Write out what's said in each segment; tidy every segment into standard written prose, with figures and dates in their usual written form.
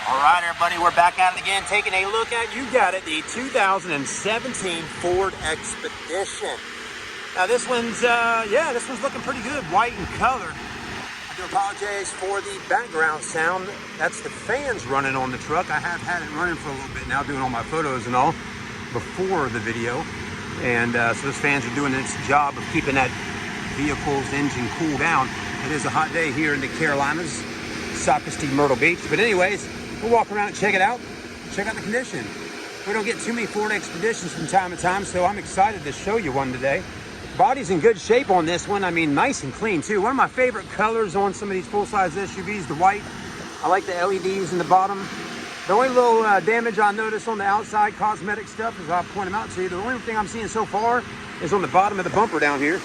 All right, everybody, we're back at it again, taking a look at, you got it, the 2017 Ford Expedition. Now this one's, this one's looking pretty good, white in color. I do apologize for the background sound. That's the fans running on the truck. I have had it running for a little bit now, doing all my photos and all before the video. And so those fans are doing its job of keeping that vehicle's engine cool down. It is a hot day here in the Carolinas, Socastee, Myrtle Beach. But anyways, we'll walk around and check it out. Check out the condition. We don't get too many Ford Expeditions from time to time, so I'm excited to show you one today. Body's in good shape on this one. I mean, nice and clean too. One of my favorite colors on some of these full-size SUVs, the white. I like the LEDs in the bottom. The only little damage I notice on the outside, cosmetic stuff, is I'll point them out to you. The only thing I'm seeing so far is on the bottom of the bumper down here.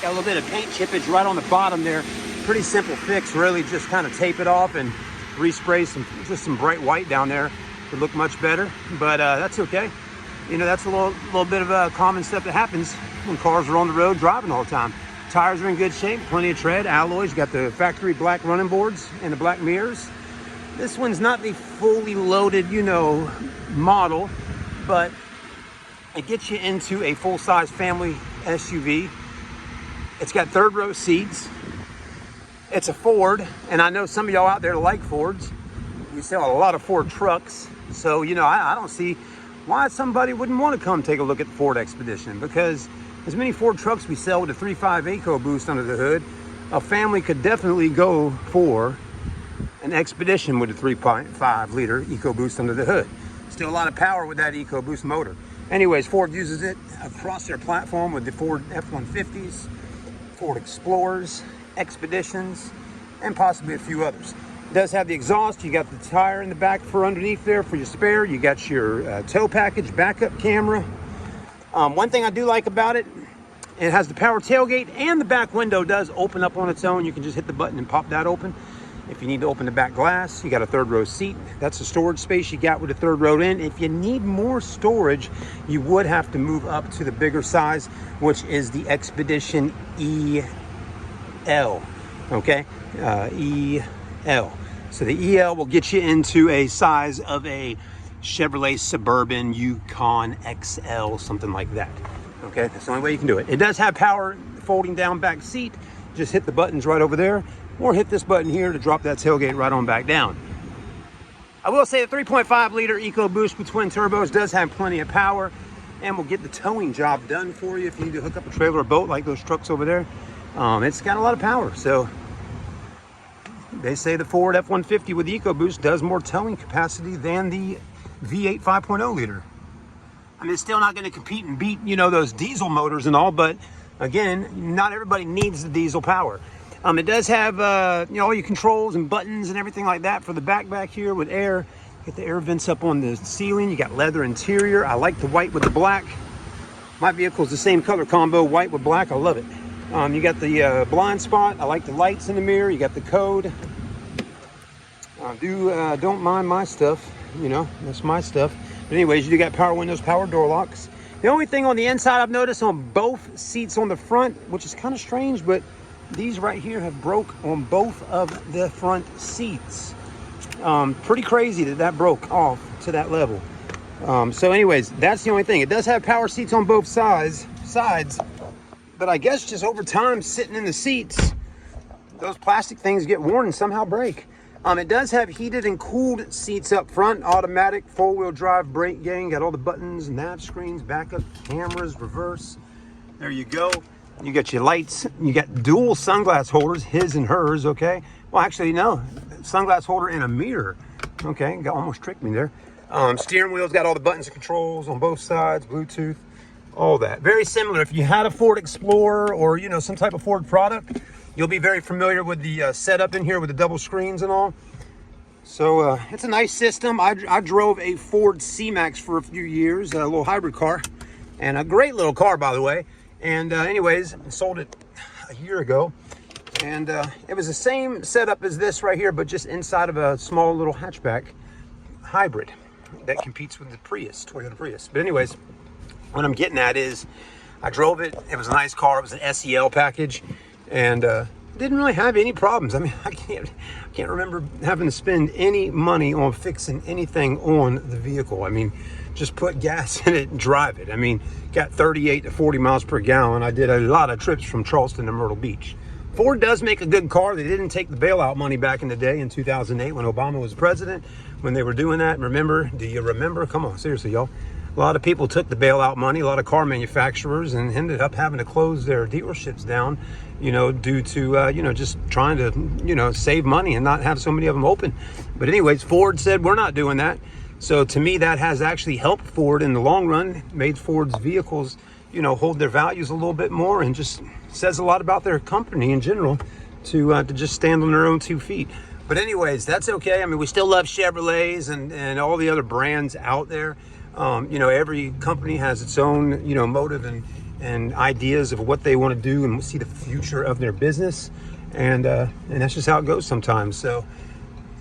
Got a little bit of paint chippage right on the bottom there. Pretty simple fix, really. Just kind of tape it off and respray some bright white down there to look much better. But that's okay. You know, that's a little bit of a common stuff that happens when cars are on the road driving all the time. Tires are in good shape, plenty of tread, alloys. You got the factory black running boards and the black mirrors. This one's not the fully loaded, you know, model, but it gets you into a full-size family SUV. It's got third row seats. It's a Ford, and I know some of y'all out there like Fords. We sell a lot of Ford trucks, so you know, I don't see why somebody wouldn't want to come take a look at the Ford Expedition, because as many Ford trucks we sell with a 3.5 EcoBoost under the hood, a family could definitely go for an Expedition with a 3.5 liter EcoBoost under the hood. Still a lot of power with that EcoBoost motor. Anyways, Ford uses it across their platform with the Ford F-150s, Ford Explorers, Expeditions, and possibly a few others. It does have the exhaust. You got the tire in the back for underneath there for your spare. You got your tow package, backup camera. One thing I do like about it, it has the power tailgate, and the back window does open up on its own. You can just hit the button and pop that open. If you need to open the back glass, you got a third row seat. That's the storage space you got with the third row in. If you need more storage, you would have to move up to the bigger size, which is the Expedition EL, okay? EL. So the EL will get you into a size of a Chevrolet Suburban, Yukon XL, something like that, okay? That's the only way you can do it. It does have power folding down back seat. Just hit the buttons right over there, or hit this button here to drop that tailgate right on back down. I will say the 3.5 liter EcoBoost with twin turbos does have plenty of power and will get the towing job done for you if you need to hook up a trailer or boat like those trucks over there. It's got a lot of power, so they say the Ford F-150 with EcoBoost does more towing capacity than the V8 5.0 liter. I mean, it's still not going to compete and beat, you know, those diesel motors and all, but again, not everybody needs the diesel power. It does have, you know, all your controls and buttons and everything like that for the back here with air. Get the air vents up on the ceiling. You got leather interior. I like the white with the black. My vehicle's the same color combo, white with black. I love it. You got the blind spot. I like the lights in the mirror. You got the code. Don't mind my stuff. You know, that's my stuff. But anyways, you do got power windows, power door locks. The only thing on the inside I've noticed on both seats on the front, which is kind of strange, but these right here have broke on both of the front seats. Pretty crazy that broke off to that level. So anyways, that's the only thing. It does have power seats on both sides, but I guess just over time sitting in the seats, those plastic things get worn and somehow break. It does have heated and cooled seats up front, automatic, four-wheel drive, brake gang, got all the buttons, nav screens, backup cameras, reverse. There you go. You got your lights. You got dual sunglass holders, his and hers, okay? Well, actually, no. Sunglass holder and a mirror. Okay, almost tricked me there. Steering wheel's got all the buttons and controls on both sides, Bluetooth, all that. Very similar. If you had a Ford Explorer or, you know, some type of Ford product, you'll be very familiar with the setup in here with the double screens and all. So it's a nice system. I drove a Ford C-Max for a few years, a little hybrid car, and a great little car, by the way. And anyways, I sold it a year ago, and it was the same setup as this right here, but just inside of a small little hatchback hybrid that competes with the Prius, Toyota Prius. But anyways, what I'm getting at is I drove it. It was a nice car. It was an SEL package, and didn't really have any problems. I mean, I can't remember having to spend any money on fixing anything on the vehicle. I mean, just put gas in it and drive it. I mean, got 38 to 40 miles per gallon. I did a lot of trips from Charleston to Myrtle Beach. Ford does make a good car. They didn't take the bailout money back in the day in 2008 when Obama was president, when they were doing that. Remember? Do you remember? Come on, seriously, y'all. A lot of people took the bailout money, a lot of car manufacturers, and ended up having to close their dealerships down, you know, due to, you know, just trying to, you know, save money and not have so many of them open. But anyways, Ford said, we're not doing that. So to me, that has actually helped Ford in the long run, made Ford's vehicles, you know, hold their values a little bit more, and just says a lot about their company in general to just stand on their own 2 feet. But anyways, that's okay. I mean, we still love Chevrolets and all the other brands out there. You know, every company has its own, you know, motive and ideas of what they want to do and see the future of their business. And that's just how it goes sometimes. So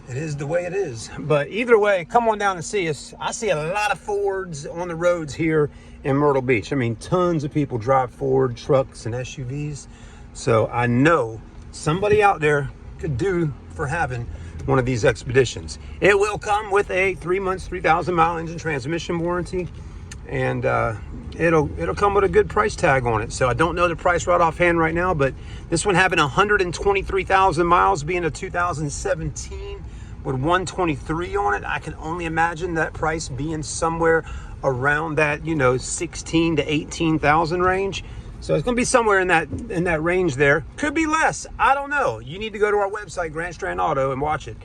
it is the way it is. But either way, come on down and see us. I see a lot of Fords on the roads here in Myrtle Beach. I mean, tons of people drive Ford trucks and SUVs. So I know somebody out there could do for having one of these Expeditions. It will come with a 3 months, 3,000 mile engine transmission warranty, and it'll come with a good price tag on it. So I don't know the price right offhand right now, but this one having 123,000 miles, being a 2017 with 123 on it, I can only imagine that price being somewhere around that, you know, 16 to 18,000 range. So it's going to be somewhere in that range there. Could be less. I don't know. You need to go to our website, Grand Strand Auto, and watch it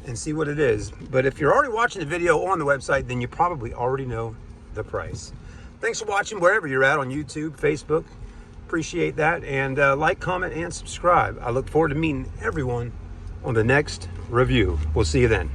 and see what it is. But if you're already watching the video on the website, then you probably already know the price. Thanks for watching wherever you're at, on YouTube, Facebook. Appreciate that. And like, comment, and subscribe. I look forward to meeting everyone on the next review. We'll see you then.